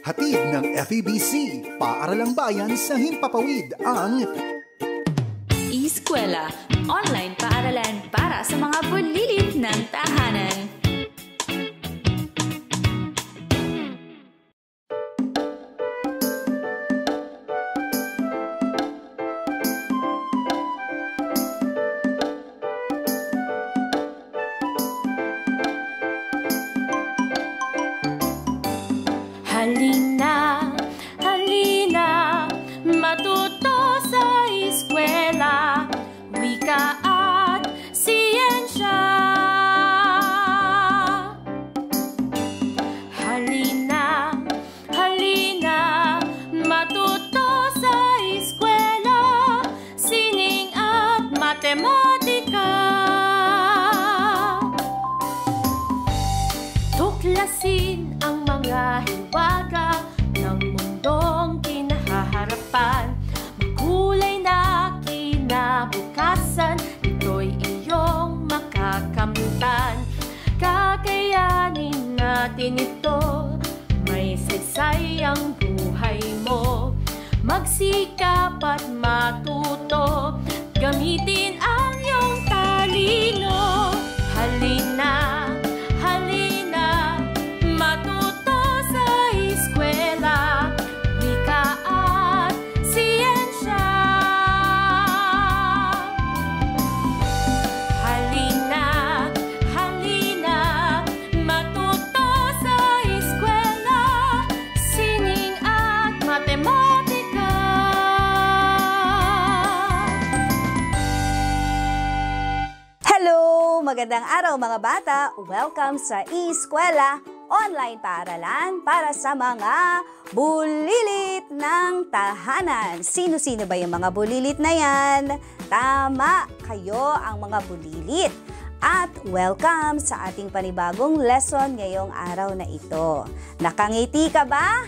Hatid ng FEBC, Paaralang Bayan sa Himpapawid ang Eskwela, online paaralan para sa mga bulilit ng tahanan. Halina, halina, matuto sa eskwela, wika at siyensya. Halina, halina, matuto sa eskwela, sining at matematika. Tuklasin ang mga hiwaga ng mundong kinahaharapan. Makulay na kinabukasan, ito'y iyong makakamtan. Kakayanin natin ito, may saysay ang buhay mo. Magsikap at matuto, gamitin ang iyong talino. Halina, halina, matuto sa eskwela, wika at siyensya. Halina, halina, matuto sa eskwela, sining at matematika. Hello! Magandang araw mga bata! Welcome sa Eskwela, online paaralan para sa mga bulilit ng tahanan. Sino-sino ba yung mga bulilit na yan? Tama! Kayo ang mga bulilit. At welcome sa ating panibagong lesson ngayong araw na ito. Nakangiti ka ba?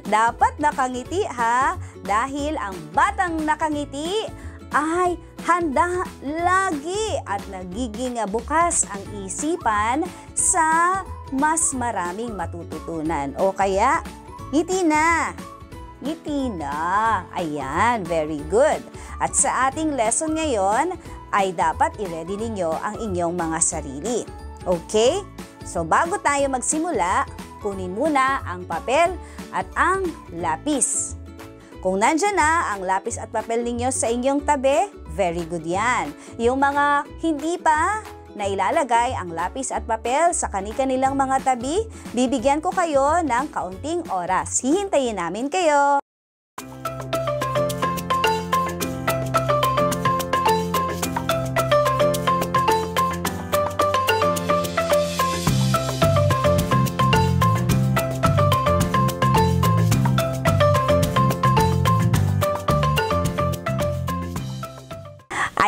Dapat nakangiti ha, dahil ang batang nakangiti ay handa lagi at nagiging bukas ang isipan sa mas maraming matututunan. O kaya, ngiti na. Ngiti na. Ayan, very good. At sa ating lesson ngayon, ay dapat i-ready ninyo ang inyong mga sarili. Okay? So bago tayo magsimula, kunin muna ang papel at ang lapis. Kung nandyan na ang lapis at papel ninyo sa inyong tabi, very good yan. Yung mga hindi pa na ilalagay ang lapis at papel sa kani-kanilang mga tabi, bibigyan ko kayo ng kaunting oras. Hihintayin namin kayo.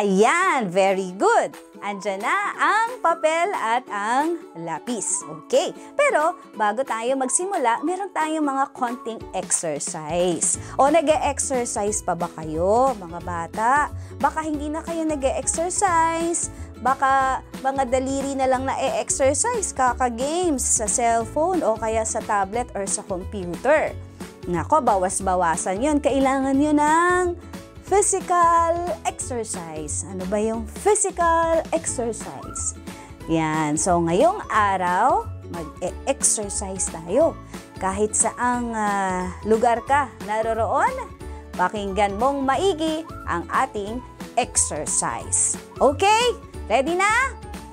Ayan, very good. Andyan na ang papel at ang lapis. Okay, pero bago tayo magsimula, meron tayong mga konting exercise. O nag-e-exercise pa ba kayo, mga bata? Baka hindi na kayo nag-e-exercise. Baka mga daliri na lang na e-exercise, kaka-games sa cellphone o kaya sa tablet or sa computer. Nako, bawas-bawasan yun. Kailangan yun ng physical exercise. Ano ba yung physical exercise? Yan. So, ngayong araw, mag-e-exercise tayo. Kahit saang lugar ka naroroon, pakinggan mong maigi ang ating exercise. Okay? Ready na?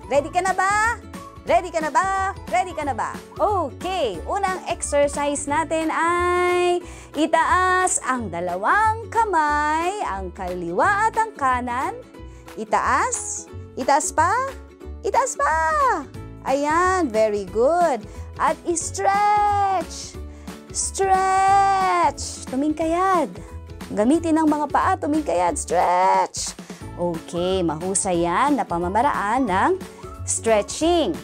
Ready ka na ba? Ready ka na ba? Ready ka na ba? Okay, unang exercise natin ay itaas ang dalawang kamay, ang kaliwa at ang kanan. Itaas. Itaas pa. Itaas pa. Ayan, very good. At stretch. Stretch. Tumingkayad. Gamitin ang mga paa, tumingkayad. Stretch. Okay, mahusay yan na pamamaraan ng stretching.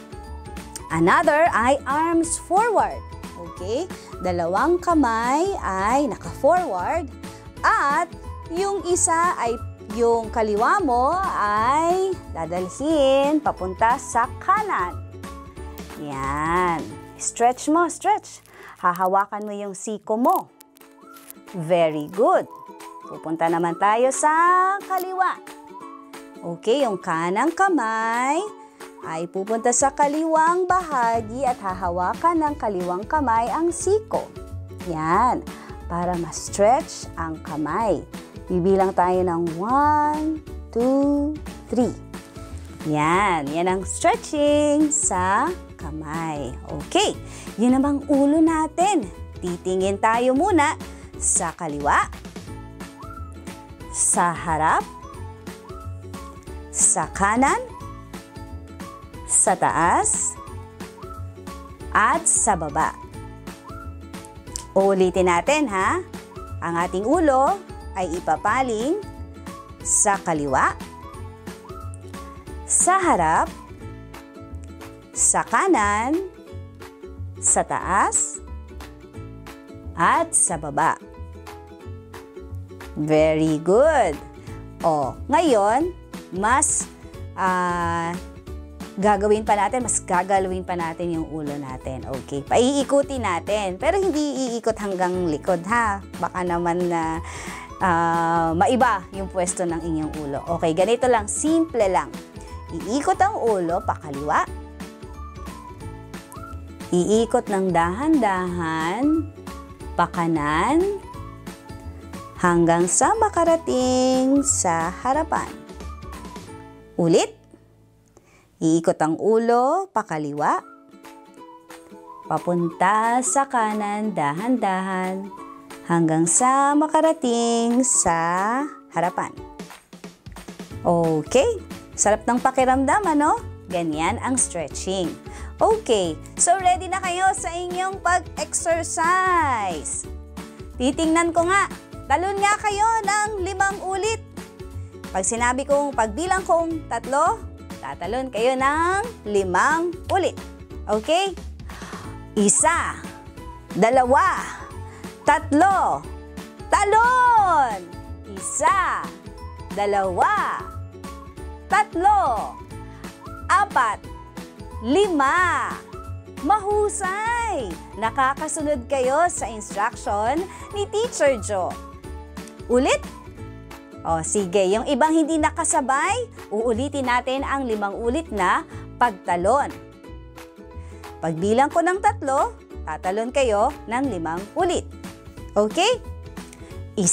Another ay arms forward. Okay? Dalawang kamay ay naka-forward at yung isa ay yung kaliwa mo ay dadalhin papunta sa kanan. Yan. stretch mo, stretch. Hahawakan mo yung siko mo. Very good. Pupunta naman tayo sa kaliwa. Okay, yung kanang kamay ay pupunta sa kaliwang bahagi at hahawakan ng kaliwang kamay ang siko. Yan, para ma-stretch ang kamay. Bibilang tayo ng 1, 2, 3. Yan ang stretching sa kamay. Okay, yun namang ulo natin. Titingin tayo muna sa kaliwa, sa harap, sa kanan, sa taas, at sa baba. Ulitin natin ha. Ang ating ulo ay ipapaling sa kaliwa, sa harap, sa kanan, sa taas, at sa baba. Very good. Ngayon, mas gagalawin pa natin yung ulo natin. Okay, paiikutin natin. Pero hindi iikot hanggang likod ha. Baka naman na maiba yung pwesto ng inyong ulo. Okay, ganito lang, simple lang. Iikot ang ulo pakaliwa. Iikot ng dahan-dahan pakanan hanggang sa makarating sa harapan. Ulit. Iikot ang ulo pakaliwa. Papunta sa kanan dahan-dahan hanggang sa makarating sa harapan. Okay. Sarap ng pakiramdam, ano? Ganyan ang stretching. Okay, so ready na kayo sa inyong pag-exercise. Titingnan ko nga, talon nga kayo ng 5 ulit. Pag sinabi kong pagbilang kong 3, tatalon kayo ng 5 ulit. Okay? 1, 2, 3, talon! 1, 2, 3, 4, 5. Mahusay! Nakakasunod kayo sa instruction ni Teacher Jo. Ulit? Sige, yung ibang hindi nakasabay, uulitin natin ang 5 ulit na pagtalon. Pagbilang ko ng 3, tatalon kayo ng 5 ulit. Okay? 1,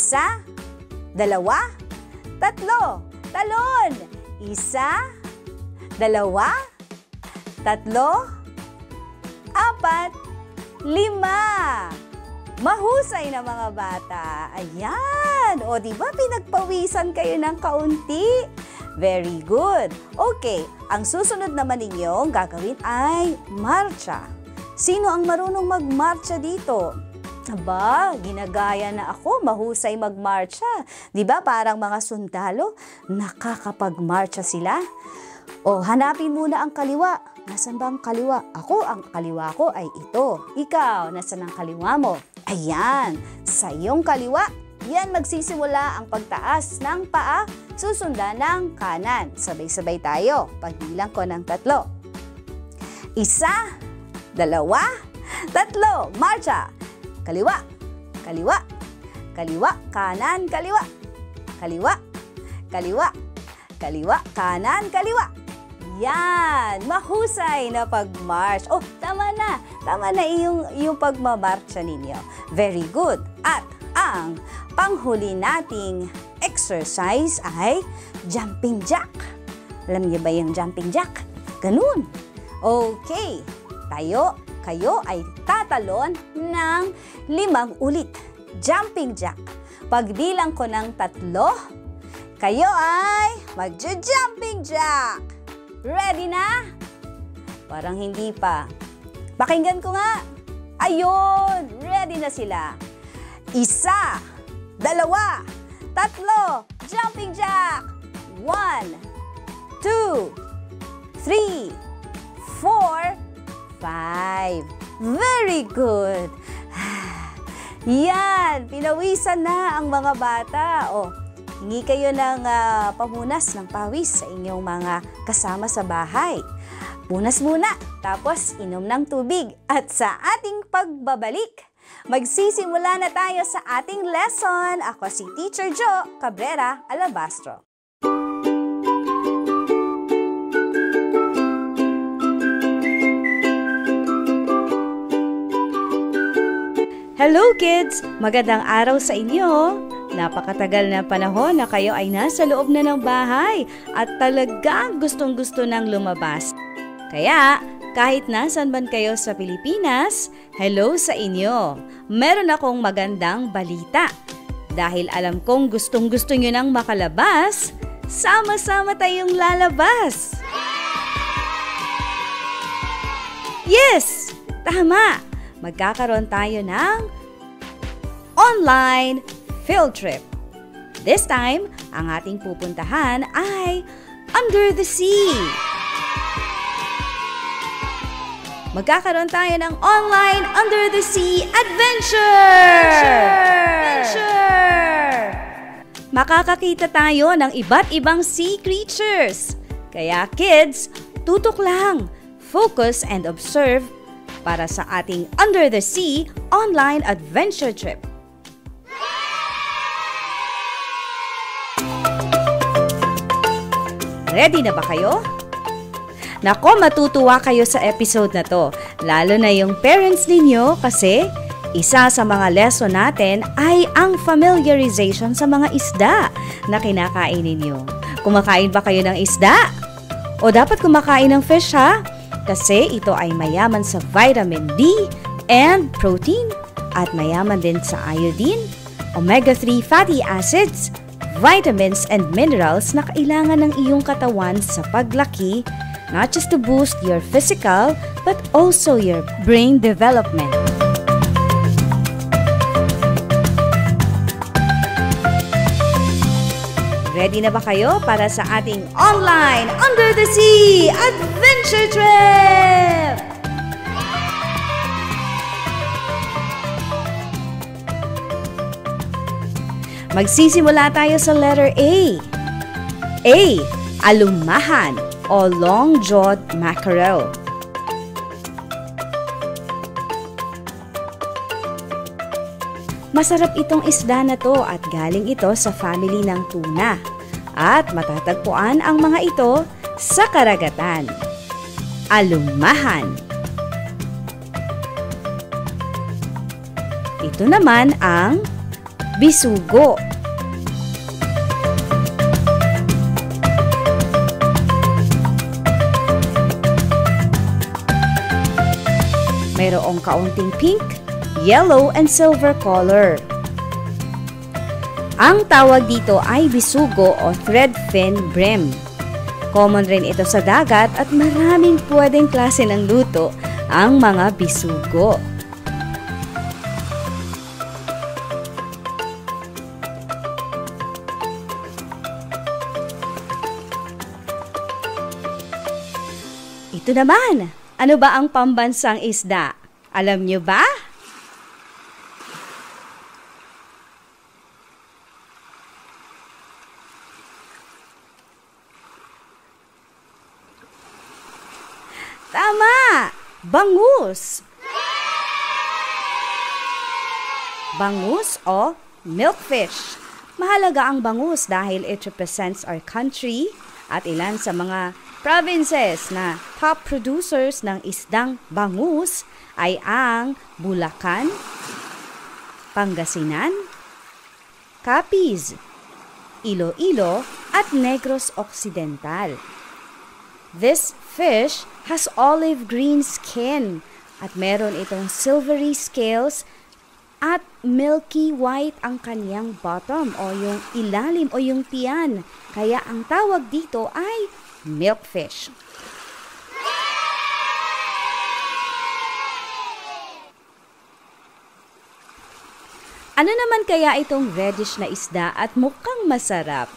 2, 3, talon! 1, 2, 3, 4, 5. Mahusay na mga bata. Ayan. O, diba pinagpawisan kayo ng kaunti? Very good. Okay, ang susunod naman ninyong gagawin ay marcha. Sino ang marunong magmarcha dito? Aba, ginagaya na ako, mahusay magmarcha. Diba parang mga sundalo, nakakapagmarcha sila? Hanapin muna ang kaliwa. Nasaan ba ang kaliwa? Ang kaliwa ko ay ito. Ikaw, nasaan ang kaliwa mo? Ayan, sa iyong kaliwa, yan magsisimula ang pagtaas ng paa, susundan ng kanan. Sabay-sabay tayo. Pagbilang ko ng 3. 1, 2, 3. Marcha! Kaliwa, kaliwa, kaliwa, kanan, kaliwa. Kaliwa, kaliwa, kaliwa, kanan, kaliwa. Yan! Mahusay na pag-march. Tama na. Tama na yung pagmamarcha ninyo. Very good. At ang panghuli nating exercise ay jumping jack. Alam niyo ba yung jumping jack? Ganun. Okay. Kayo ay tatalon ng 5 ulit. Jumping jack. Pagbilang ko ng 3, kayo ay magja-jumping jack. Ready na? Parang hindi pa. Pakinggan ko nga. Ayun, ready na sila. 1, 2, 3, jumping jack. 1, 2, 3, 4, 5. Very good. Yan, pinawisan na ang mga bata. Hingi kayo ng pamunas ng pawis sa inyong mga kasama sa bahay. Punas muna, tapos inom ng tubig. At sa ating pagbabalik, magsisimula na tayo sa ating lesson. Ako si Teacher Jo Cabrera Alabastro. Hello kids! Magandang araw sa inyo! Napakatagal na panahon na kayo ay nasa loob na ng bahay at talagang gustong-gusto nang lumabas. Kaya, kahit nasan man kayo sa Pilipinas, hello sa inyo! Meron akong magandang balita. Dahil alam kong gustong-gusto nyo nang makalabas, sama-sama tayong lalabas! Yes! Tama! Magkakaroon tayo ng online field trip. This time, ang ating pupuntahan ay under the sea. Magkakaroon tayo ng online under the sea adventure! Makakakita tayo ng iba't ibang sea creatures. Kaya kids, tutok lang, focus and observe para sa ating under the sea online adventure trip. Ready na ba kayo? Nako, matutuwa kayo sa episode na to, lalo na yung parents ninyo kasi isa sa mga lesson natin ay ang familiarization sa mga isda na kinakain ninyo. Kumakain ba kayo ng isda? O dapat kumakain ng fish ha? Kasi ito ay mayaman sa vitamin D and protein at mayaman din sa iodine, omega-3 fatty acids, vitamins and minerals na kailangan ng iyong katawan sa paglaki, not just to boost your physical, but also your brain development. Ready na ba kayo para sa ating online Under the Sea Adventure Trip? Magsisimula tayo sa letter A. A. Alumahan o long-jawed mackerel. Masarap itong isda na to at galing ito sa family ng tuna. At matatagpuan ang mga ito sa karagatan. Alumahan. Ito naman ang bisugo. Mayroong kaunting pink, yellow, and silver color. Ang tawag dito ay bisugo o threadfin bream. Common rin ito sa dagat at maraming pwedeng klase ng luto ang mga bisugo. Ito naman, ano ba ang pambansang isda? Alam nyo ba? Tama! Bangus! Bangus o milkfish. Mahalaga ang bangus dahil it represents our country at ilan sa mga provinces na top producers ng isdang bangus ay ang Bulacan, Pangasinan, Capiz, Iloilo at Negros Occidental. This fish has olive green skin at meron itong silvery scales at milky white ang kaniyang bottom o yung ilalim o yung tiyan. Kaya ang tawag dito ay milkfish. Ano naman kaya itong reddish na isda at mukhang masarap?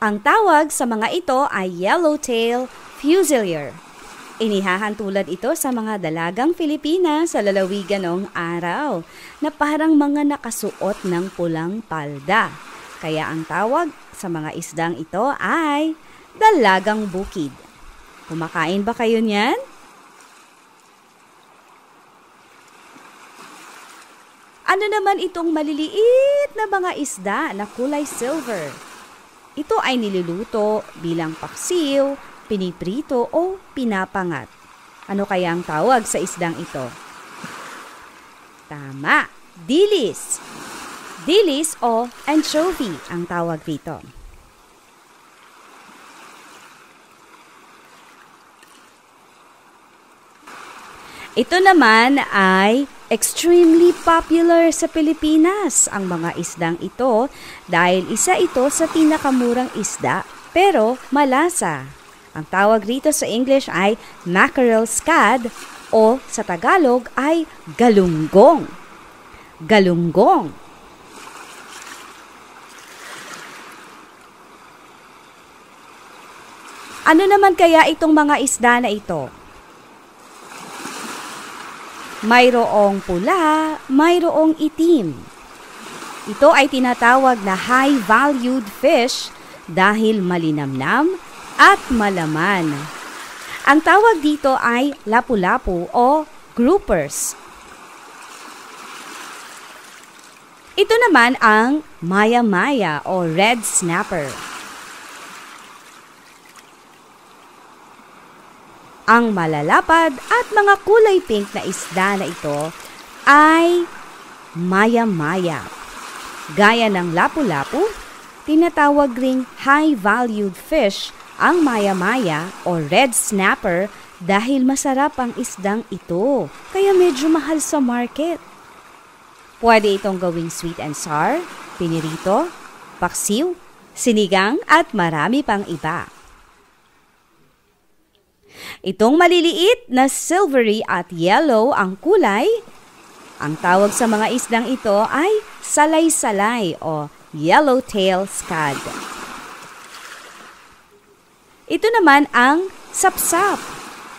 Ang tawag sa mga ito ay yellowtail fusilier. Inihahantulad ito sa mga dalagang Filipina sa lalawigan noong araw na parang mga nakasuot ng pulang palda. Kaya ang tawag sa mga isdang ito ay dalagang bukid. Kumakain ba kayo niyan? Ano naman itong maliliit na mga isda na kulay silver? Ito ay niluluto bilang paksiw, piniprito o pinapangat. Ano kaya ang tawag sa isdang ito? Tama, dilis. Dilis o anchovy ang tawag rito. Ito naman ay extremely popular sa Pilipinas ang mga isdang ito dahil isa ito sa pinakamurang isda pero malasa. Ang tawag rito sa English ay mackerel scad o sa Tagalog ay galunggong. Galunggong. Ano naman kaya itong mga isda na ito? Mayroong pula, mayroong itim. Ito ay tinatawag na high-valued fish dahil malinamnam at malaman. Ang tawag dito ay lapu-lapu o groupers. Ito naman ang maya-maya o red snapper. Ang malalapad at mga kulay pink na isda na ito ay maya-maya. Gaya ng lapu-lapu, tinatawag ring high-valued fish ang maya-maya o red snapper dahil masarap ang isdang ito, kaya medyo mahal sa market. Pwede itong gawing sweet and sour, pinirito, paksiw, sinigang at marami pang iba. Itong maliliit na silvery at yellow ang kulay, ang tawag sa mga isdang ito ay salay-salay o yellowtail scad. Ito naman ang sapsap.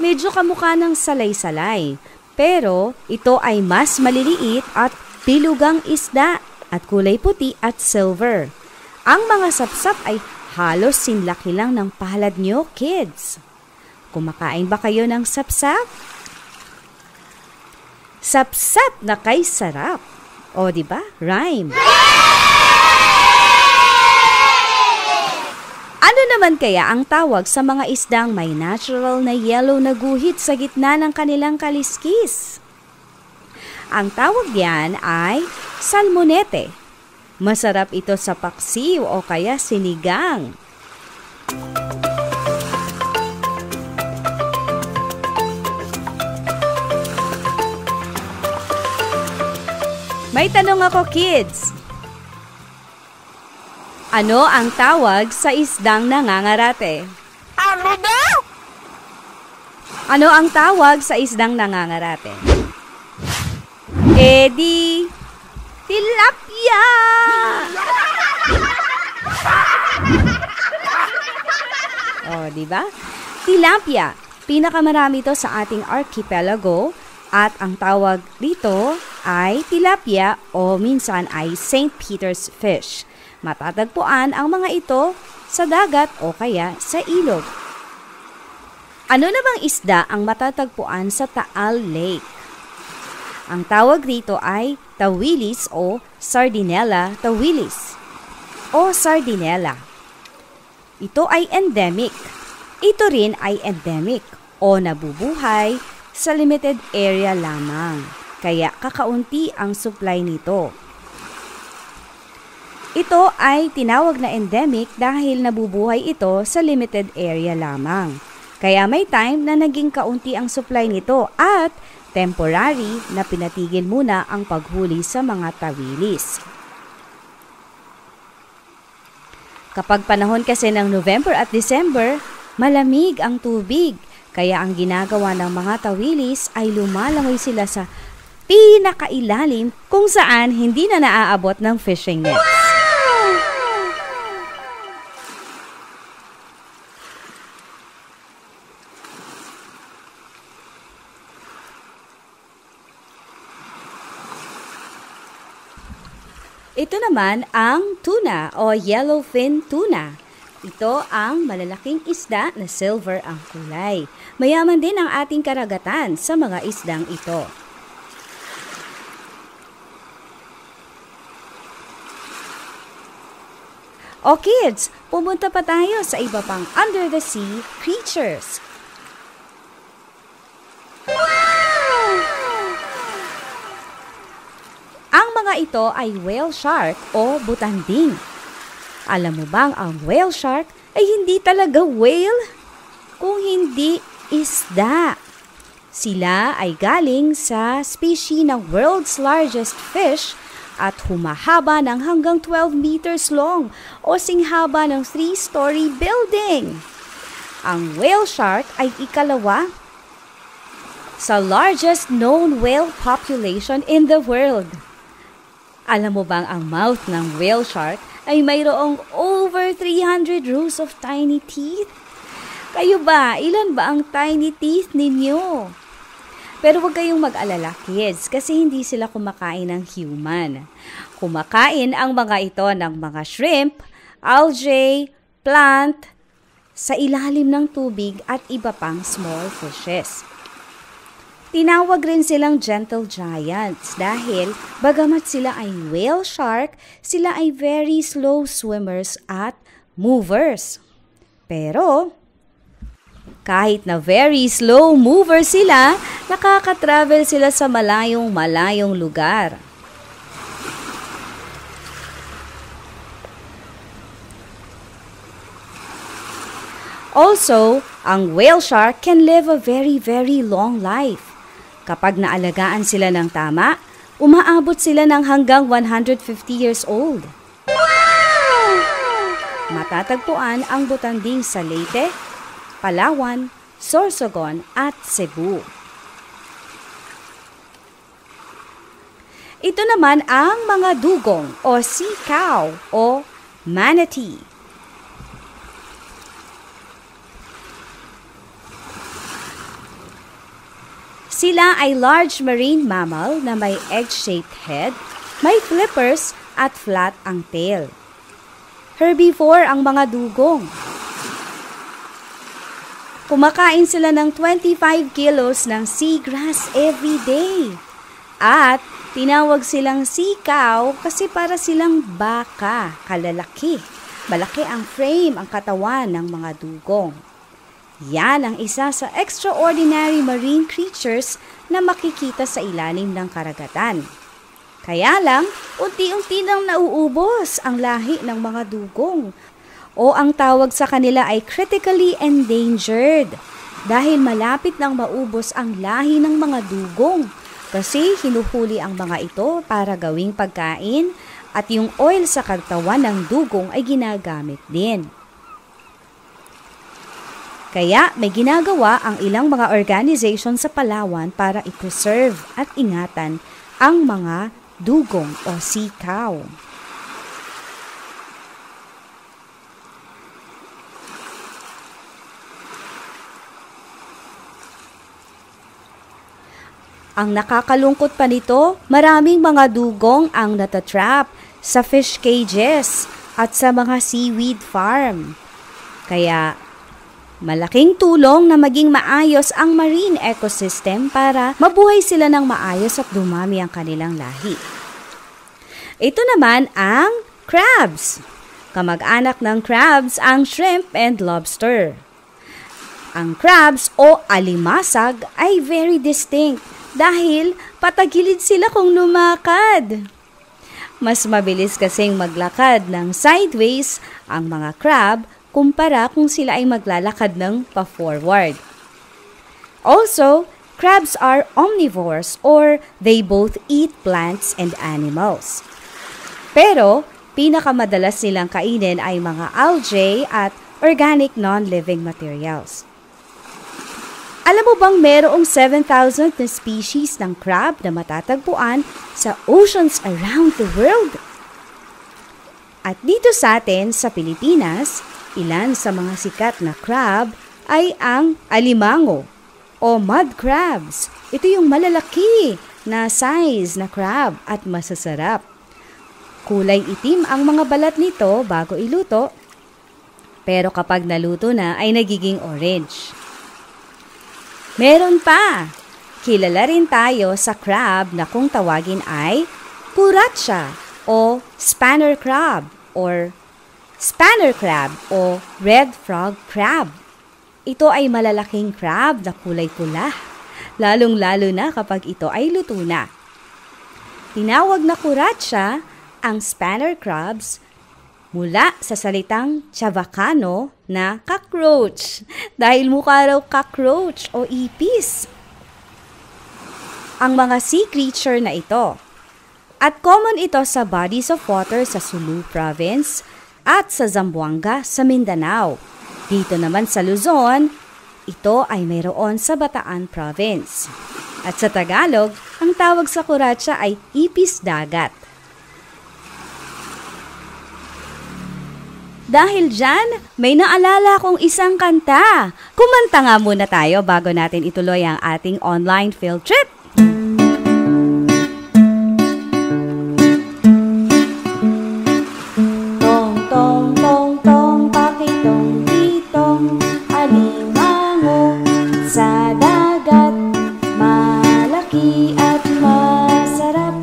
Medyo kamukha ng salay-salay, pero ito ay mas maliliit at bilugang isda at kulay puti at silver. Ang mga sapsap ay halos sinlaki lang ng palad nyo, kids. Kumakain ba kayo ng sapsap? Sapsap na kay sarap. O, di ba? Rhyme. Ano naman kaya ang tawag sa mga isdang may natural na yellow na guhit sa gitna ng kanilang kaliskis? Ang tawag diyan ay salmonete. Masarap ito sa paksiw o kaya sinigang. May tanong ako, kids. Ano ang tawag sa isdang nangangarate? Ano daw? Ano ang tawag sa isdang nangangarate? Di tilapia! Oh, di ba? Tilapia. Pinakamarami ito sa ating archipelago at ang tawag dito ay tilapia o minsan ay St. Peter's fish. Matatagpuan ang mga ito sa dagat o kaya sa ilog. Ano namang isda ang matatagpuan sa Taal Lake? Ang tawag dito ay tawilis o Sardinella tawilis o sardinella. Ito ay endemic. Ito rin ay endemic o nabubuhay sa limited area lamang. Kaya kakaunti ang supply nito. Ito ay tinawag na endemic dahil nabubuhay ito sa limited area lamang. Kaya may time na naging kaunti ang supply nito at temporary na pinatigil muna ang paghuli sa mga tawilis. Kapag panahon kasi ng November at December, malamig ang tubig. Kaya ang ginagawa ng mga tawilis ay lumalangoy sila sa pinakailalim kung saan hindi na naaabot ng fishing nets. Ito naman ang tuna o yellowfin tuna. Ito ang malalaking isda na silver ang kulay. Mayaman din ang ating karagatan sa mga isdang ito. O kids, pumunta pa tayo sa iba pang under the sea creatures. Wow! Ang mga ito ay whale shark o butanding. Alam mo bang ang whale shark ay hindi talaga whale? Kung hindi isda. Sila ay galing sa species ng world's largest fish at humahaba ng hanggang 12 meters long o singhaba ng 3-story building. Ang whale shark ay ikalawa sa largest known whale population in the world. Alam mo bang ang mouth ng whale shark ay mayroong over 300 rows of tiny teeth? Kayo ba, ilan ba ang tiny teeth ninyo? Pero huwag kayong mag-alala, kids, kasi hindi sila kumakain ng human. Kumakain ang mga ito ng mga shrimp, algae, plant, sa ilalim ng tubig at iba pang small fishes. Tinawag rin silang gentle giants dahil bagamat sila ay whale shark, sila ay very slow swimmers at movers. Pero kahit na very slow mover sila, nakaka-travel sila sa malayong lugar. Also, ang whale shark can live a very, very long life. Kapag naalagaan sila ng tama, umaabot sila ng hanggang 150 years old. Wow! Matatagpuan ang butanding sa Leyte, Palawan, Sorsogon at Cebu. Ito naman ang mga dugong o sea cow o manatee. Sila ay large marine mammal na may egg-shaped head, may flippers at flat ang tail. Herbivore ang mga dugong. Kumakain sila ng 25 kilos ng seagrass every day. At tinawag silang sea cow kasi para silang baka, kalalaki. Malaki ang frame, ang katawan ng mga dugong. Yan ang isa sa extraordinary marine creatures na makikita sa ilalim ng karagatan. Kaya lang, unti-unti nang nauubos ang lahi ng mga dugong. O ang tawag sa kanila ay critically endangered dahil malapit nang maubos ang lahi ng mga dugong kasi hinuhuli ang mga ito para gawing pagkain at yung oil sa katawan ng dugong ay ginagamit din. Kaya may ginagawa ang ilang mga organization sa Palawan para i-preserve at ingatan ang mga dugong o sea cow. Ang nakakalungkot pa nito, maraming mga dugong ang natatrap sa fish cages at sa mga seaweed farm. Kaya malaking tulong na maging maayos ang marine ecosystem para mabuhay sila ng maayos at dumami ang kanilang lahi. Ito naman ang crabs. Kamag-anak ng crabs ang shrimp and lobster. Ang crabs o alimasag ay very distinct dahil patagilid sila kung lumakad. Mas mabilis kasing maglakad ng sideways ang mga crab kumpara kung sila ay maglalakad ng pa-forward. Also, crabs are omnivores or they both eat plants and animals. Pero, pinakamadalas silang kainin ay mga algae at organic non-living materials. Alam mo bang merong 7,000 na species ng crab na matatagpuan sa oceans around the world? At dito sa atin, sa Pilipinas, ilan sa mga sikat na crab ay ang alimango o mud crabs. Ito yung malalaki na size na crab at masasarap. Kulay itim ang mga balat nito bago iluto, pero kapag naluto na ay nagiging orange. Meron pa! Kilala rin tayo sa crab na kung tawagin ay cucaracha o spanner crab o red frog crab. Ito ay malalaking crab na kulay pula, lalong-lalo na kapag ito ay luto na. Tinawag na cucaracha ang spanner crabs mula sa salitang Chavacano na cockroach, dahil mukha raw cockroach o ipis ang mga sea creature na ito. At common ito sa bodies of water sa Sulu Province at sa Zamboanga sa Mindanao. Dito naman sa Luzon, ito ay mayroon sa Bataan Province. At sa Tagalog, ang tawag sa cucaracha ay ipis dagat. Dahil dyan, may naalala kong isang kanta. Kumanta nga muna tayo bago natin ituloy ang ating online field trip. Tong, tong, tong, tong, pakitong, titong, alimango sa dagat. Malaki at masarap,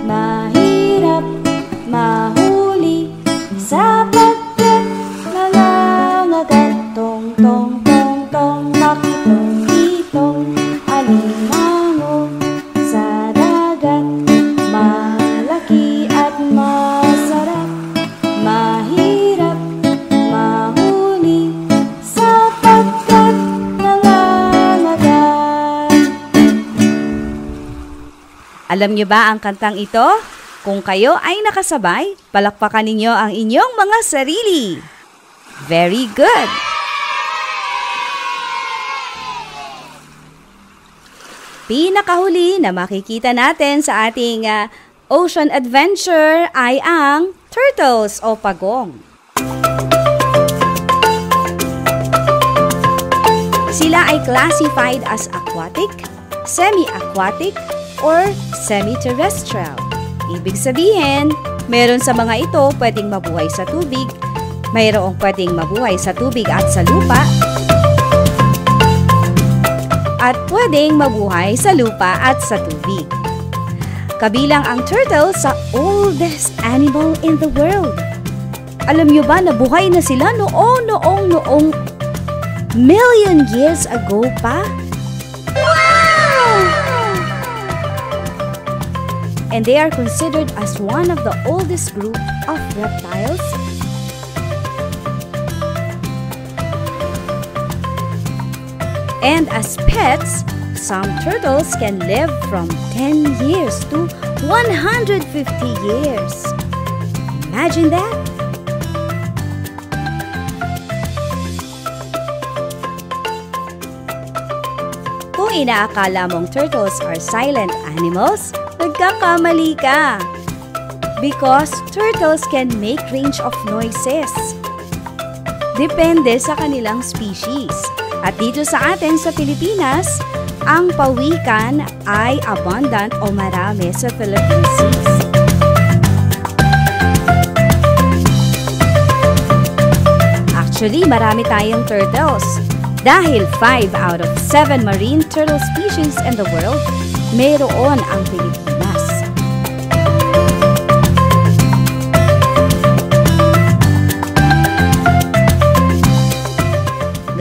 mahirap, mahuli sa pagkat nangangagat. Tong, tong, tong, tong, pakitong, titong, alimango sa dagat. Malaki at masarap, mahirap, mahuli sa pagkat nangangagat. Alam niyo ba ang kantang ito? Kung kayo ay nakasabay, palakpakan ninyo ang inyong mga sarili. Very good! Pinakahuli na makikita natin sa ating ocean adventure ay ang turtles o pagong. Sila ay classified as aquatic, semi-aquatic, or semi-terrestrial. Ibig sabihin, meron sa mga ito pwedeng mabuhay sa tubig, mayroong pwedeng mabuhay sa tubig at sa lupa, at pwedeng mabuhay sa lupa at sa tubig. Kabilang ang turtle sa oldest animal in the world. Alam niyo ba na buhay na sila noong million years ago pa? Wow! And they are considered as one of the oldest group of reptiles. And as pets, some turtles can live from 10 years to 150 years. Imagine that! Kung inaakala mong turtles are silent animals, nagkakamali ka. Because turtles can make range of noises. Depende sa kanilang species. At dito sa atin sa Pilipinas, ang pawikan ay abundant o marami sa Philippine Seas. Actually, marami tayong turtles. Dahil 5 out of 7 marine turtle species in the world, mayroon ang Pilipinas.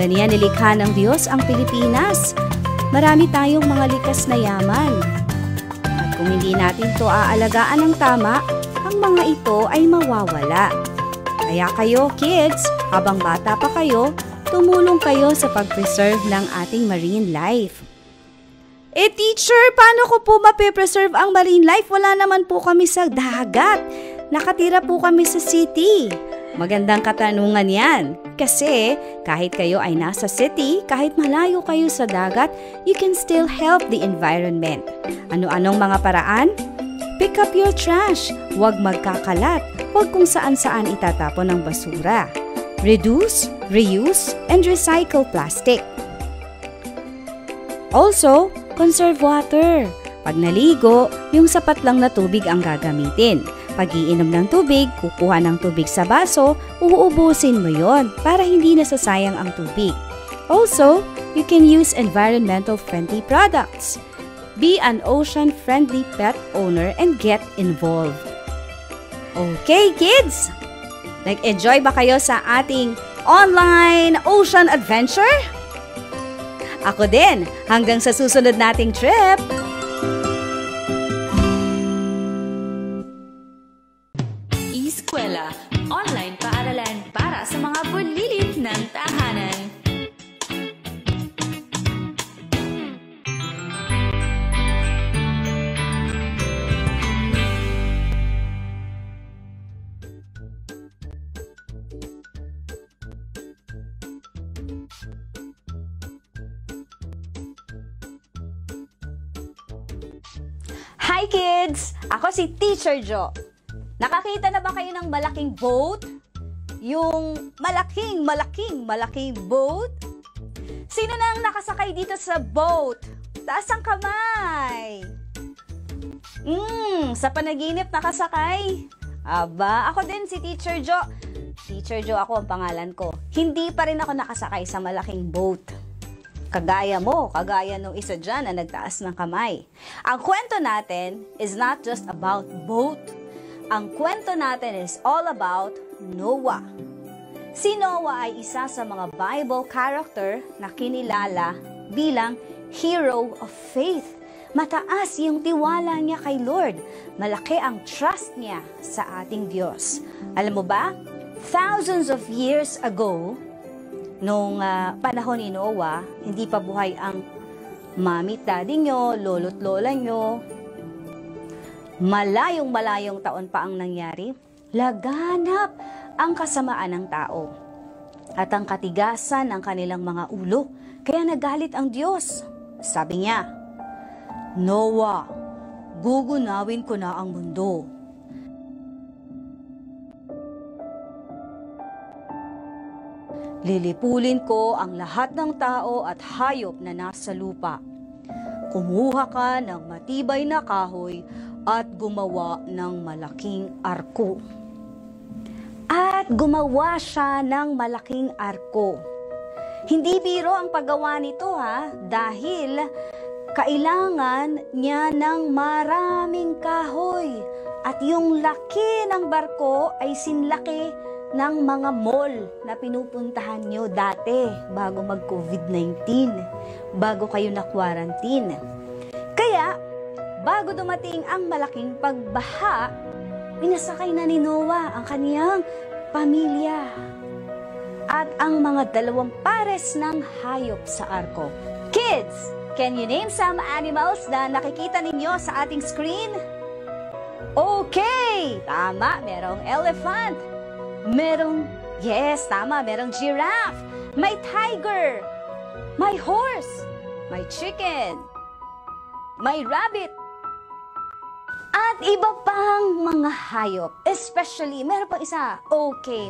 Ganyan nilikha ng Diyos ang Pilipinas. Marami tayong mga likas na yaman. At kung hindi natin ito aalagaan ng tama, ang mga ito ay mawawala. Kaya kayo, kids, habang bata pa kayo, tumulong kayo sa pag-preserve ng ating marine life. Teacher, paano ko po mape-preserve ang marine life? Wala naman po kami sa dagat. Nakatira po kami sa city. Magandang katanungan yan. Kasi kahit kayo ay nasa city, kahit malayo kayo sa dagat, you can still help the environment. Ano-anong mga paraan? Pick up your trash. Huwag magkakalat. Huwag kung saan-saan itatapon ang basura. Reduce, reuse, and recycle plastic. Also, conserve water. Pag naligo, yung sapat lang na tubig ang gagamitin. Pag-iinom ng tubig, kukuha ng tubig sa baso, uubusin mo yon para hindi nasasayang ang tubig. Also, you can use environmental-friendly products. Be an ocean-friendly pet owner and get involved. Okay, kids? Nag-enjoy ba kayo sa ating online ocean adventure? Ako din, hanggang sa susunod nating trip! Eskwela, online paaralan para sa mga bulilit ng tahanan. Hi kids! Ako si Teacher Jo. Nakakita na ba kayo ng malaking boat? Yung malaking boat? Sino na ang nakasakay dito sa boat? Taas ang kamay! Sa panaginip nakasakay? Aba, ako din si Teacher Jo. Teacher Jo ako ang pangalan ko. Hindi pa rin ako nakasakay sa malaking boat. Kagaya mo, kagaya nung isa dyan na nagtaas ng kamay. Ang kwento natin is not just about boat. Ang kwento natin is all about Noah. Si Noah ay isa sa mga Bible character na kinilala bilang hero of faith. Mataas yung tiwala niya kay Lord. Malaki ang trust niya sa ating Diyos. Alam mo ba, thousands of years ago, nung panahon ni Noah, hindi pa buhay ang mami at daddy nyo, lolo't lola nyo. Malayong taon pa ang nangyari. Laganap ang kasamaan ng tao at ang katigasan ng kanilang mga ulo. Kaya nagalit ang Diyos. Sabi niya, Noah, gugunawin ko na ang mundo. Lilipulin ko ang lahat ng tao at hayop na nasa lupa. Kumuha ka ng matibay na kahoy at gumawa ng malaking arko. At gumawa siya ng malaking arko. Hindi biro ang paggawa nito dahil kailangan niya ng maraming kahoy. At yung laki ng barko ay sinlaki ng mga mall na pinupuntahan nyo dati bago mag-COVID-19, bago kayo na-quarantine. Kaya, bago dumating ang malaking pagbaha, pinasakay na ni Noah ang kaniyang pamilya at ang mga 2 pares ng hayop sa arko. Kids, can you name some animals na nakikita ninyo sa ating screen? Okay, tama, merong elephant. Merong giraffe, may tiger, may horse, may chicken, may rabbit, at iba pang mga hayop. Especially, meron pang isa,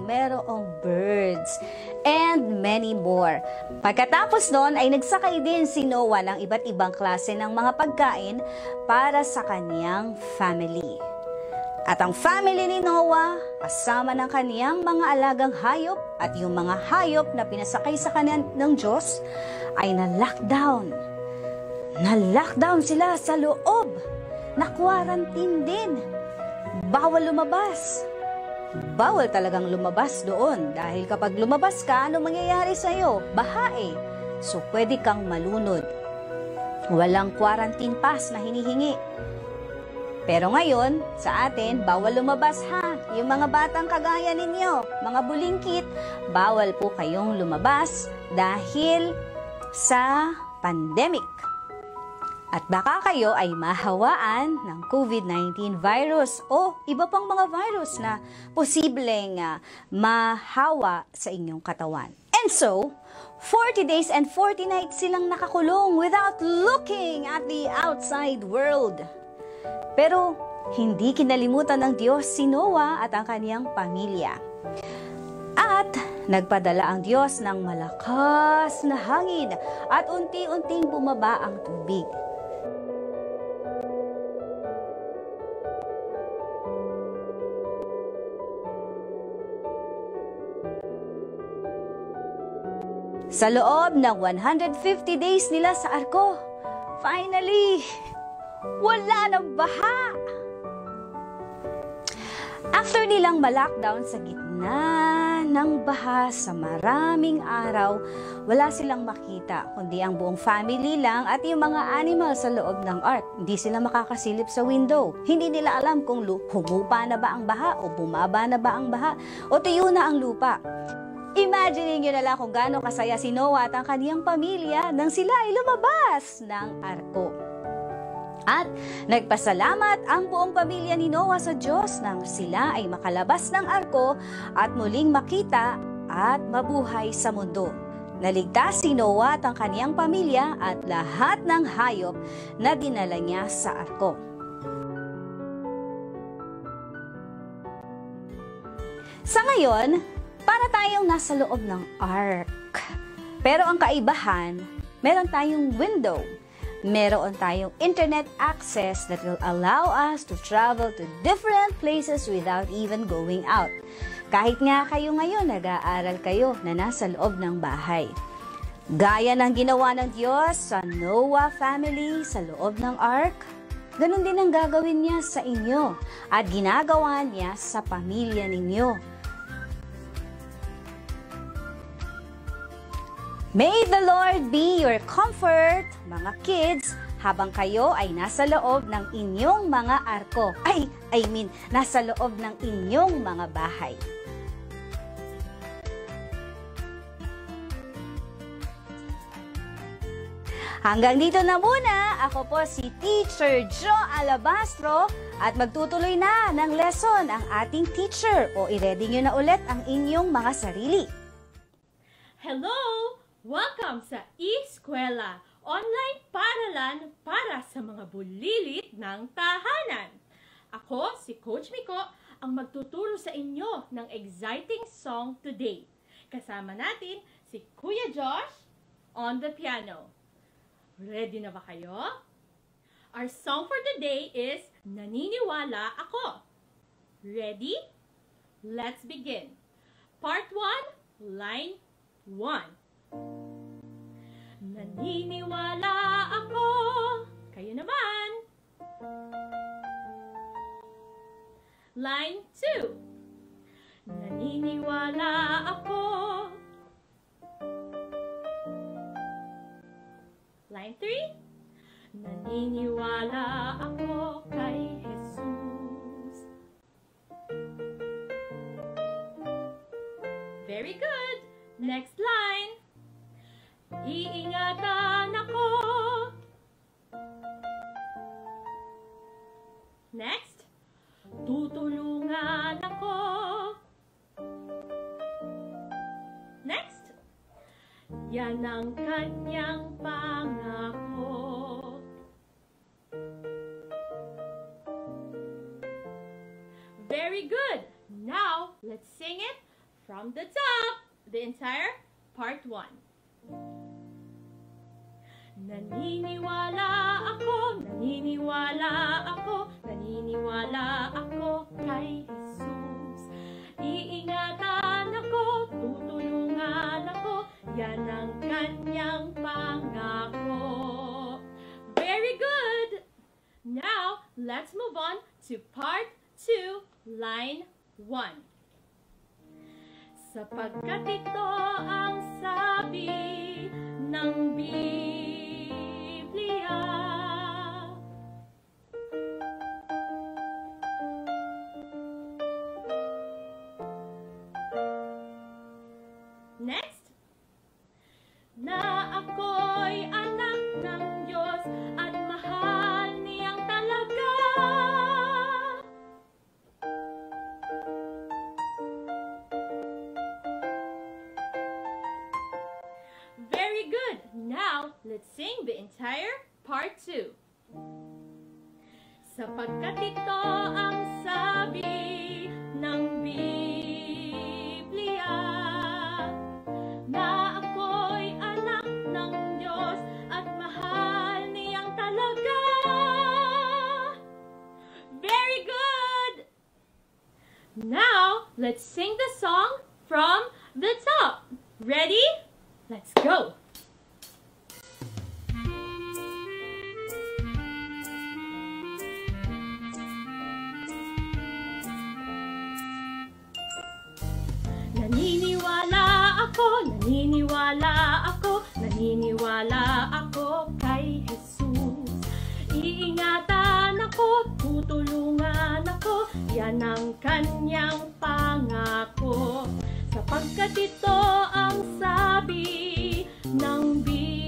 merong birds, and many more. Pagkatapos nun ay nagsakay din si Noah ng iba't ibang klase ng mga pagkain para sa kaniyang family. At ang family ni Noah, kasama ng kaniyang mga alagang hayop at yung mga hayop na pinasakay sa kanya ng Diyos, ay na-lockdown. Na-lockdown sila sa loob. Na-quarantine din. Bawal lumabas. Bawal talagang lumabas doon dahil kapag lumabas ka, ano mangyayari sa'yo? Bahae. So, pwede kang malunod. Walang quarantine pass na hinihingi. Pero ngayon, sa atin, bawal lumabas Yung mga batang kagaya ninyo, mga bulingkit, bawal po kayong lumabas dahil sa pandemic. At baka kayo ay mahawaan ng COVID-19 virus o iba pang mga virus na posibleng mahawa sa inyong katawan. And so, 40 days and 40 nights silang nakakulong without looking at the outside world. Pero hindi kinalimutan ng Diyos si Noah at ang kaniyang pamilya. At nagpadala ang Diyos ng malakas na hangin at unti-unting bumaba ang tubig. Sa loob ng 150 days nila sa arko, finally, wala ng baha. After nilang ma-lockdown sa gitna ng baha sa maraming araw, wala silang makita kundi ang buong family lang at yung mga animal sa loob ng ark. Hindi sila makakasilip sa window. Hindi nila alam kung humupa na ba ang baha o bumaba na ba ang baha o tuyo na ang lupa. Imagine nyo na lang kung gaano kasaya si Noah at ang kaniyang pamilya nang sila ay lumabas ng arko. At nagpasalamat ang buong pamilya ni Noah sa Diyos nang sila ay makalabas ng arko at muling makita at mabuhay sa mundo. Naligtas si Noah at ang kaniyang pamilya at lahat ng hayop na dinala niya sa arko. Sa ngayon, para tayong nasa loob ng ark. Pero ang kaibahan, meron tayong window. Meron tayong internet access that will allow us to travel to different places without even going out. Kahit nga kayo ngayon, nag-aaral kayo na nasa loob ng bahay. Gaya ng ginawa ng Diyos sa Noah family sa loob ng ark, ganun din ang gagawin niya sa inyo at ginagawa niya sa pamilya ninyo. May the Lord be your comfort, mga kids, habang kayo ay nasa loob ng inyong mga arko. Nasa loob ng inyong mga bahay. Hanggang dito na muna. Ako po si Teacher Jo Alabastro at magtutuloy na ng lesson ang ating teacher o i-ready nyo na ulit ang inyong mga sarili. Hello! Welcome sa Eskwela, online paaralan para sa mga bulilit ng tahanan. Ako, si Coach Miko, ang magtuturo sa inyo ng exciting song today. Kasama natin si Kuya Josh on the piano. Ready na ba kayo? Our song for today is Naniniwala Ako. Ready? Let's begin. Part 1, line 1. Naniniwala ako. Kayo naman. Line 2. Naniniwala ako. Line 3. Naniniwala ako kay Jesus. Very good. Next line. Iingatan ako. Next. Tutulungan ako. Next. Yan ang kanyang pangako. Very good. Now, let's sing it from the top. The entire part 1. Naniniwala ako, naniniwala ako, naniniwala ako kay Jesus. Iingatan ako, tutulungan ako, yan ang kanyang pangako. Very good! Now, let's move on to part 2, line 1. Sapagkat ito ang sabi ng Biblia. Next. Na ako'y anak ng Diyos at mahal niyang talaga. Very good. Now, let's sing the entire part 2. Sapagkat ito ang sabi ng Biblia, na ako'y anak ng Diyos at mahal niyang talaga. Very good. Now, let's sing the song from the top. Ready? Let's go. go! Naniniwala ako kay Jesus. Iingatan ako, tutulungan ako, yan ang kanyang pangako. Sapagkat ito ang sabi ng Biblia,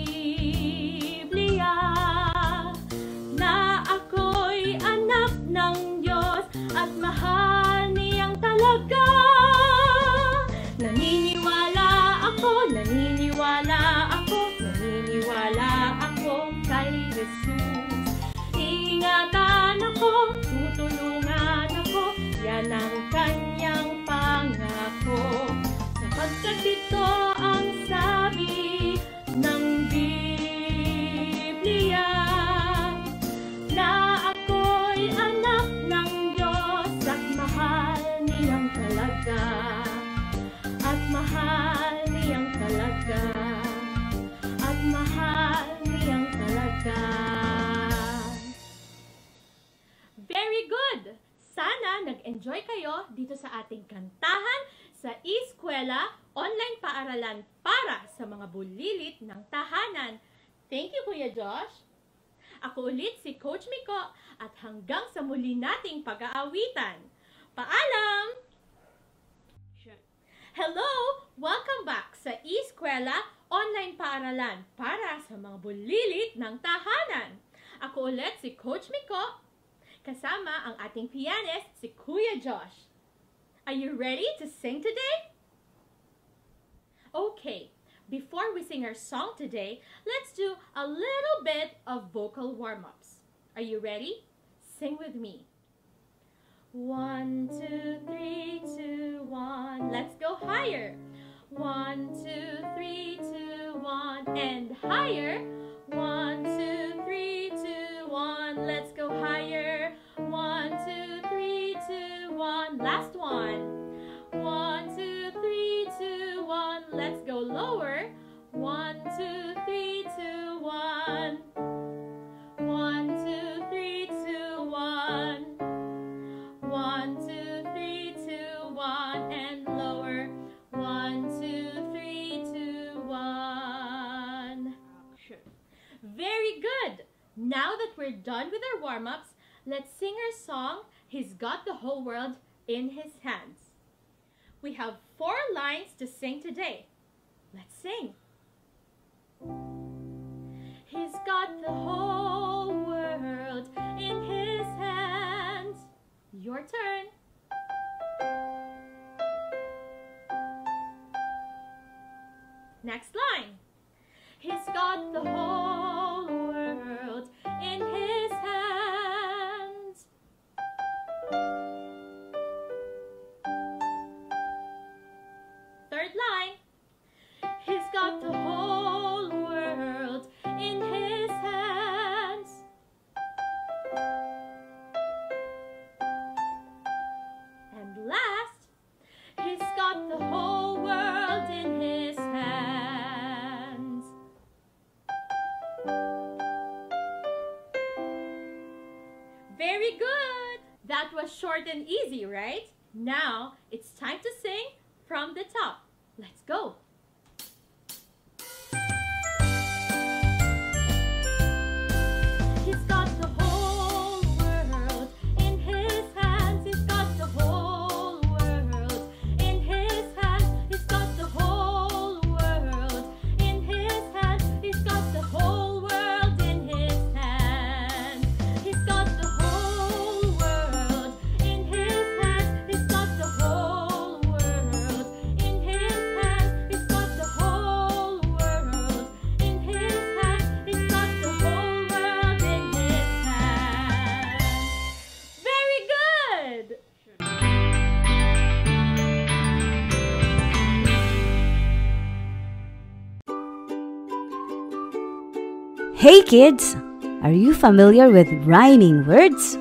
na ako'y anak ng Diyos at mahal niyang talaga. Naniniwala ako kay Jesus. Iingatan ako, tutulungan ako, yan ang kanyang pangako. Sapagkat ito ang sabi ng Biblia, na ako'y anak ng Diyos at mahal niyang talaga. At mahal niyang talaga. At mahal niyang talaga. Very good! Sana nag-enjoy kayo dito sa ating kantahan sa Eskwela Online Paaralan para sa mga bulilit ng tahanan. Thank you, Kuya Josh! Ako ulit si Coach Miko at hanggang sa muli nating pag-aawitan. Paalam! Hello! Welcome back sa Eskwela Online Paaralan para sa mga bulilit ng tahanan. Ako ulit si Coach Miko, kasama ang ating pianist si Kuya Josh. Are you ready to sing today? Okay, before we sing our song today, let's do a little bit of vocal warm-ups. Are you ready? Sing with me. 1, 2, 3, 2, 1. Let's go higher. 1, 2, 3, 2, 1. And higher. 1, 2, 3, 2, 1. Let's go higher. 1, 2, 3, 2, 1. Last one. 1, 2, 3, 2, 1. Let's go lower. 1, 2, 3, 2, 1. 1, 2, 3, 2, 1. 1, 2, 3, 2, 1, and lower. 1, 2, 3, 2, 1. Action. Very good! Now that we're done with our warm-ups, let's sing our song, He's Got the Whole World in His Hands. We have 4 lines to sing today. Let's sing. He's got the whole world in His hands. Your turn. Next line. He's got the whole world in His hands. Third line. He's got the whole world in His hands. And last, He's got the whole world in His hands. Very good! That was short and easy, right? Now, it's time to sing from the top. Let's go! He's got the whole world in His hands. He's got the whole world in His hands. He's got the whole world in His hands. He's got the whole world in His hands. He's got the whole world in His hands. He's got the whole world in His hands. He's got the whole world in His hands. He's got the whole world in His hands. Very good! Hey kids! Are you familiar with rhyming words?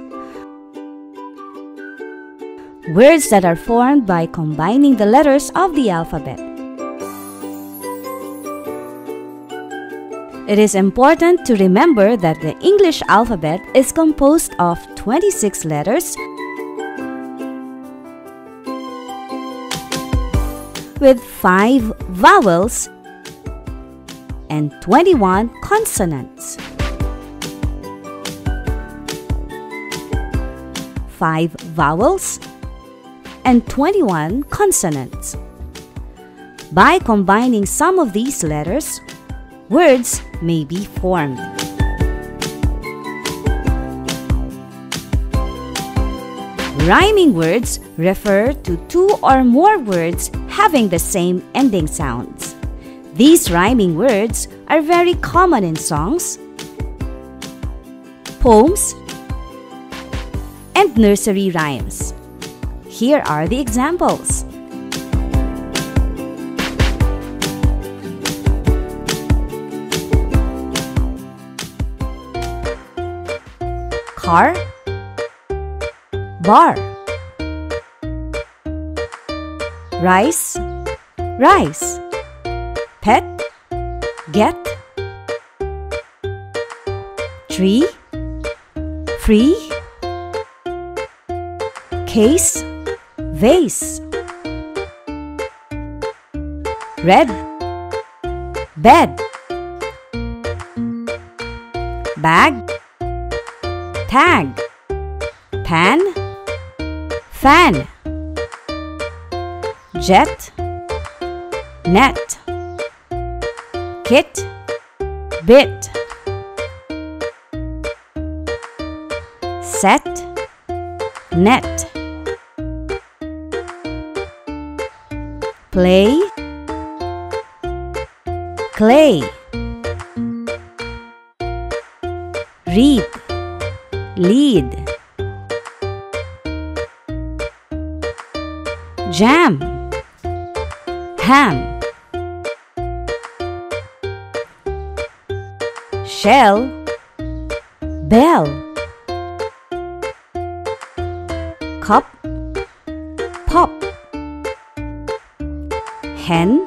Words that are formed by combining the letters of the alphabet. It is important to remember that the English alphabet is composed of 26 letters with 5 vowels and 21 consonants. 5 vowels and 21 consonants. By combining some of these letters, words may be formed. Rhyming words refer to 2 or more words having the same ending sounds. These rhyming words are very common in songs, poems, and nursery rhymes. Here are the examples. Car, bar. Rice, rice. Pet, get. Tree, free. Case, vase. Red, bed. Bag, tag. Pan, fan. Jet, net. Kit, bit. Set, net. Play, clay. Read, lead. Jam, ham. Shell, bell. Cup, pop. Hen,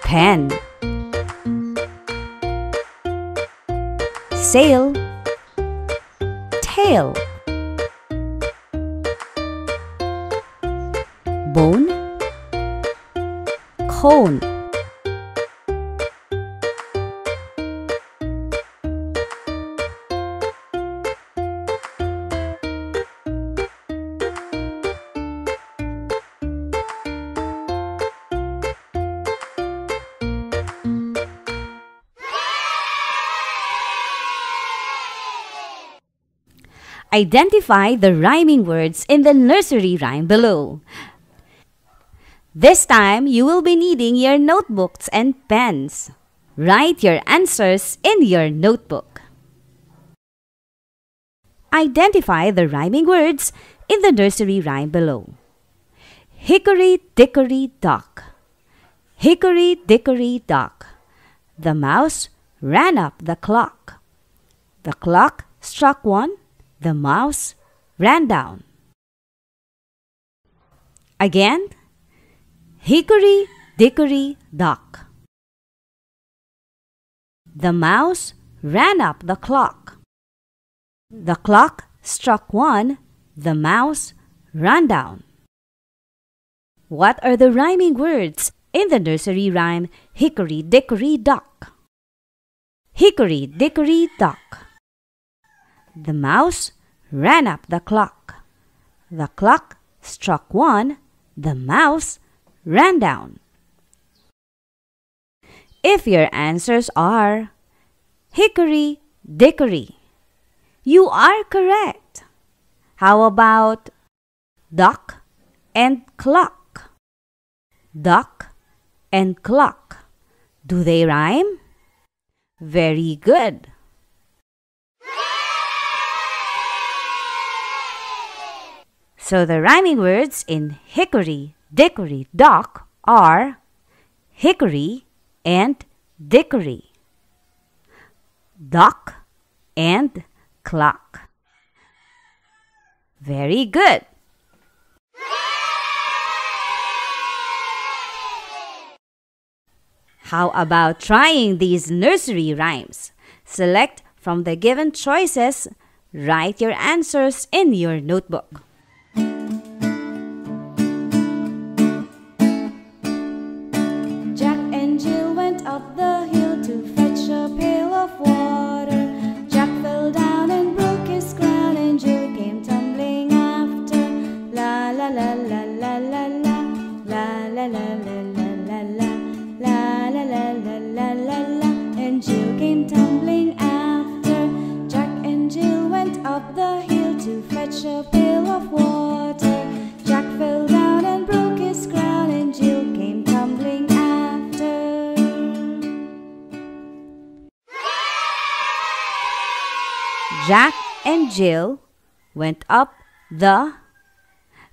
pen. Sail, tail. Bone, cone. Identify the rhyming words in the nursery rhyme below. This time, you will be needing your notebooks and pens. Write your answers in your notebook. Identify the rhyming words in the nursery rhyme below. Hickory dickory dock. Hickory dickory dock. The mouse ran up the clock. The clock struck 1. The mouse ran down. Again, hickory dickory dock. The mouse ran up the clock. The clock struck 1. The mouse ran down. What are the rhyming words in the nursery rhyme Hickory Dickory Dock? Hickory dickory dock. The mouse ran up the clock. The clock struck 1. The mouse ran down. If your answers are hickory dickory, you are correct. How about duck and clock? Duck and clock. Do they rhyme? Very good. So the rhyming words in hickory dickory dock are hickory and dickory, duck and clock. Very good. How about trying these nursery rhymes? Select from the given choices. Write your answers in your notebook. Jack and Jill went up the hill to fetch a pail of water. Jack fell down and broke his crown, and Jill came tumbling after. La la la la la la la, la la la la la la la, la la la la la la la, and Jill came tumbling after. Jack and Jill went up the hill to fetch a pail of water. Jack fell down and broke his crown, and Jill came tumbling after. Jack and Jill went up the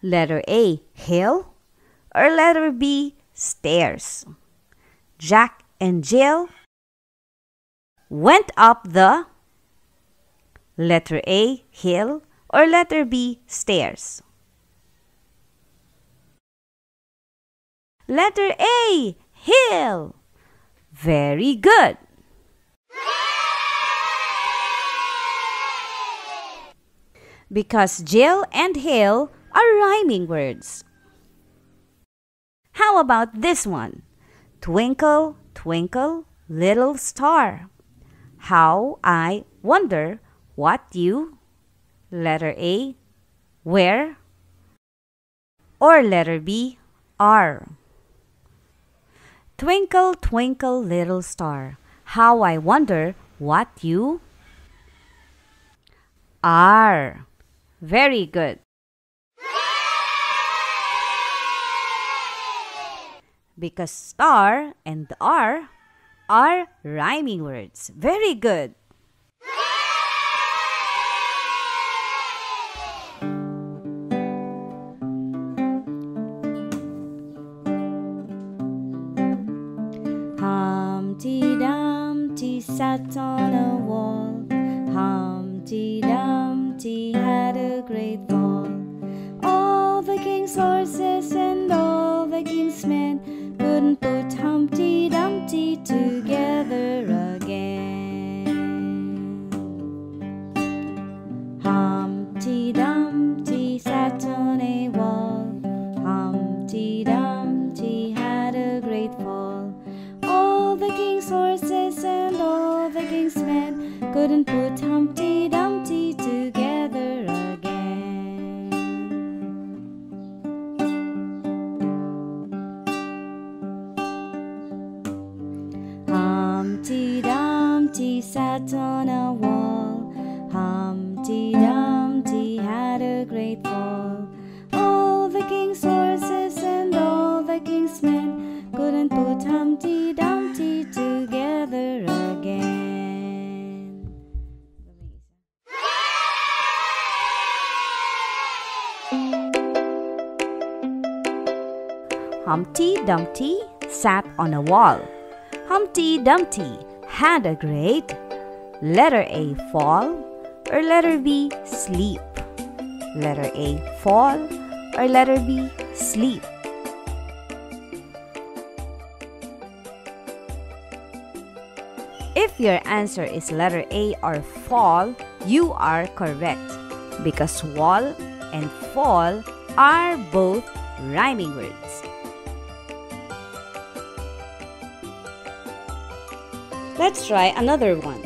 letter A, hill, or letter B, stairs. Jack and Jill went up the letter A, hill, or letter B, stairs. Letter A, hill. Very good. Because Jill and hill are rhyming words. How about this one? Twinkle, twinkle, little star. How I wonder what you, letter A, where, or letter B, are. Twinkle, twinkle, little star. How I wonder what you are. Very good. Because star and are rhyming words. Very good. Humpty Dumpty sat on a wall. Humpty Dumpty had a great fall. All the king's horses and all the king's men couldn't put Humpty Dumpty together again. Humpty Dumpty sat on a wall. Humpty Dumpty had a great fall. All the king's horses and all the king's men couldn't put Humpty Dumpty together again. Humpty Dumpty sat on a wall. Humpty Dumpty had a great fall. All the king's horses and all the king's men couldn't put Humpty Dumpty together again. Humpty Dumpty sat on a wall. Humpty Dumpty had a great, letter A, fall, or letter B, sleep. Letter A, fall, or letter B, sleep. If your answer is letter A or fall, you are correct because wall and fall are both rhyming words. Let's try another one.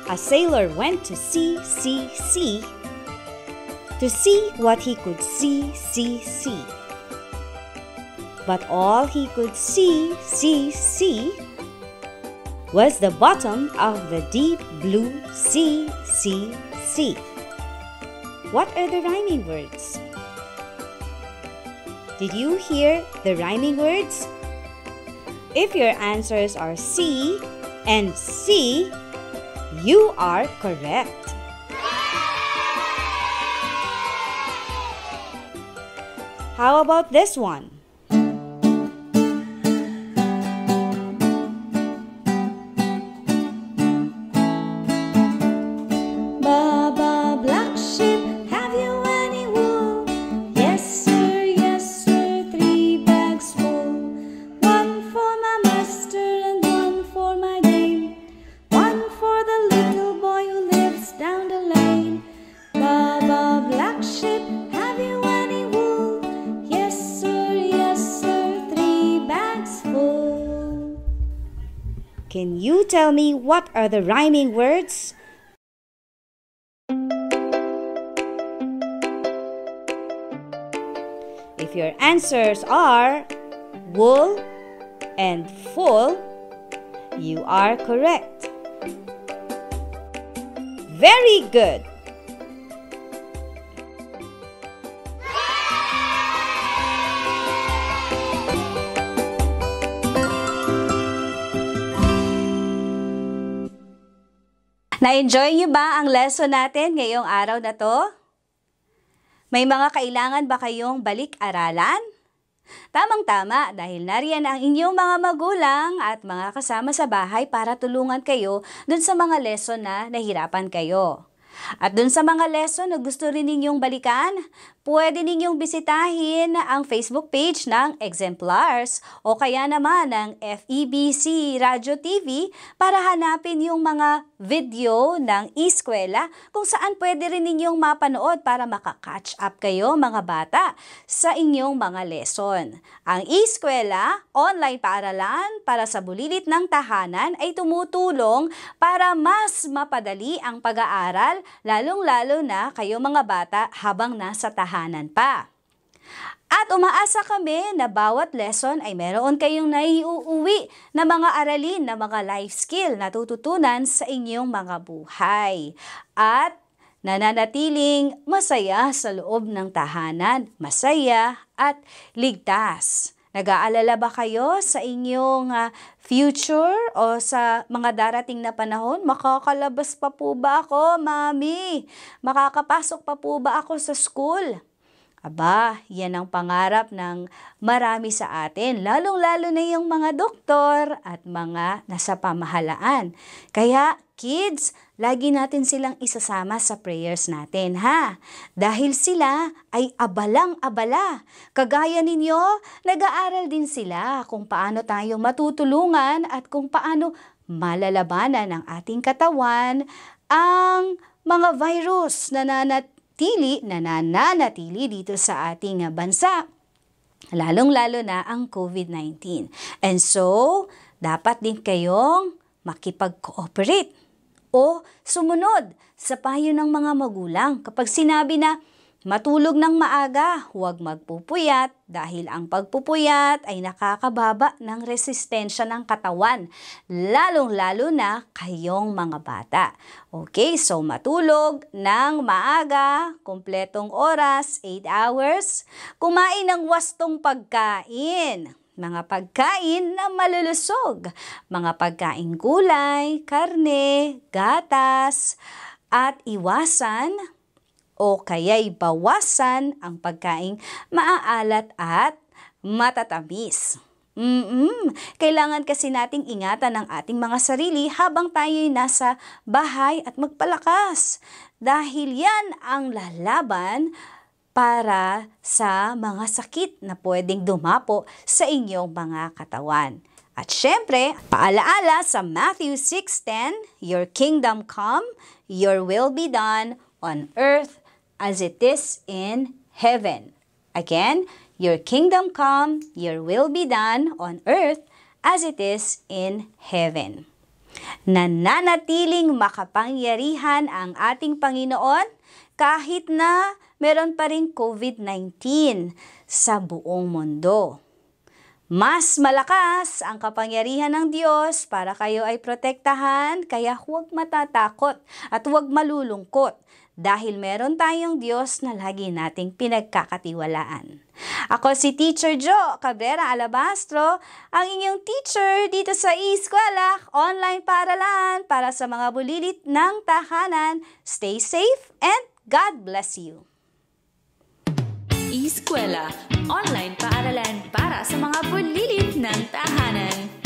A sailor went to sea to see what he could see. But all he could see was the bottom of the deep blue sea. What are the rhyming words? Did you hear the rhyming words? If your answers are C and C, you are correct. How about this one? Baba Black Sheep, have you any wool? Yes sir, 3 bags full. One Can you tell me what are the rhyming words? If your answers are wool and full, you are correct. Very good. Na-enjoy niyo ba ang lesson natin ngayong araw na to? May mga kailangan ba kayong balik-aralan? Tamang-tama dahil nariyan ang inyong mga magulang at mga kasama sa bahay para tulungan kayo dun sa mga lesson na nahirapan kayo. At dun sa mga lesson na gusto rin ninyong balikan, pwede ninyong bisitahin ang Facebook page ng Exemplars o kaya naman ng FEBC Radio TV para hanapin yung mga video ng e-eskwela kung saan pwede rin ninyong mapanood para makaka-catch up kayo mga bata sa inyong mga lesson. Ang e-eskwela, online paaralan para sa bulilit ng tahanan ay tumutulong para mas mapadali ang pag-aaral lalong-lalo na kayo mga bata habang nasa tahanan pa. At umaasa kami na bawat lesson ay meron kayong naiuuwi na mga aralin na mga life skill na tututunan sa inyong mga buhay. At nananatiling masaya sa loob ng tahanan, masaya at ligtas. Nag-aalala ba kayo sa inyong future o sa mga darating na panahon? Makakalabas pa po ba ako, Mami? Makakapasok pa po ba ako sa school? Aba, yan ang pangarap ng marami sa atin, lalong-lalo na yung mga doktor at mga nasa pamahalaan. Kaya, kids, lagi natin silang isasama sa prayers natin, ha? Dahil sila ay abalang-abala. Kagaya ninyo, nag-aaral din sila kung paano tayo matutulungan at kung paano malalabanan ng ating katawan ang mga virus na nananatili dito sa ating bansa, lalong-lalo na ang COVID-19. And so, dapat din kayong makipag-cooperate o sumunod sa payo ng mga magulang. Kapag sinabi na matulog ng maaga, huwag magpupuyat dahil ang pagpupuyat ay nakakababa ng resistensya ng katawan, lalong-lalo na kayong mga bata. Okay, so matulog ng maaga, kumpletong oras, 8 hours, kumain ng wastong pagkain. Mga pagkain na malulusog, mga pagkain gulay, karne, gatas, at iwasan o kaya'y bawasan ang pagkaing maaalat at matatamis. Kailangan kasi nating ingatan ang ating mga sarili habang tayo'y nasa bahay at magpalakas. Dahil yan ang lalaban para sa mga sakit na pwedeng dumapo sa inyong mga katawan. At syempre, paalaala sa Matthew 6:10, Your kingdom come, your will be done on earth as it is in heaven. Again, your kingdom come, your will be done on earth as it is in heaven. Nananatiling makapangyarihan ang ating Panginoon kahit na meron pa rin COVID-19 sa buong mundo. Mas malakas ang kapangyarihan ng Diyos para kayo ay protektahan, kaya huwag matatakot at huwag malulungkot dahil meron tayong Diyos na lagi nating pinagkakatiwalaan. Ako si Teacher Jo Cabrera Alabastro, ang inyong teacher dito sa e-eskwela, online paaralan para sa mga bulilit ng tahanan. Stay safe and God bless you. E-eskwela, online paaralan para sa mga bulilit ng tahanan.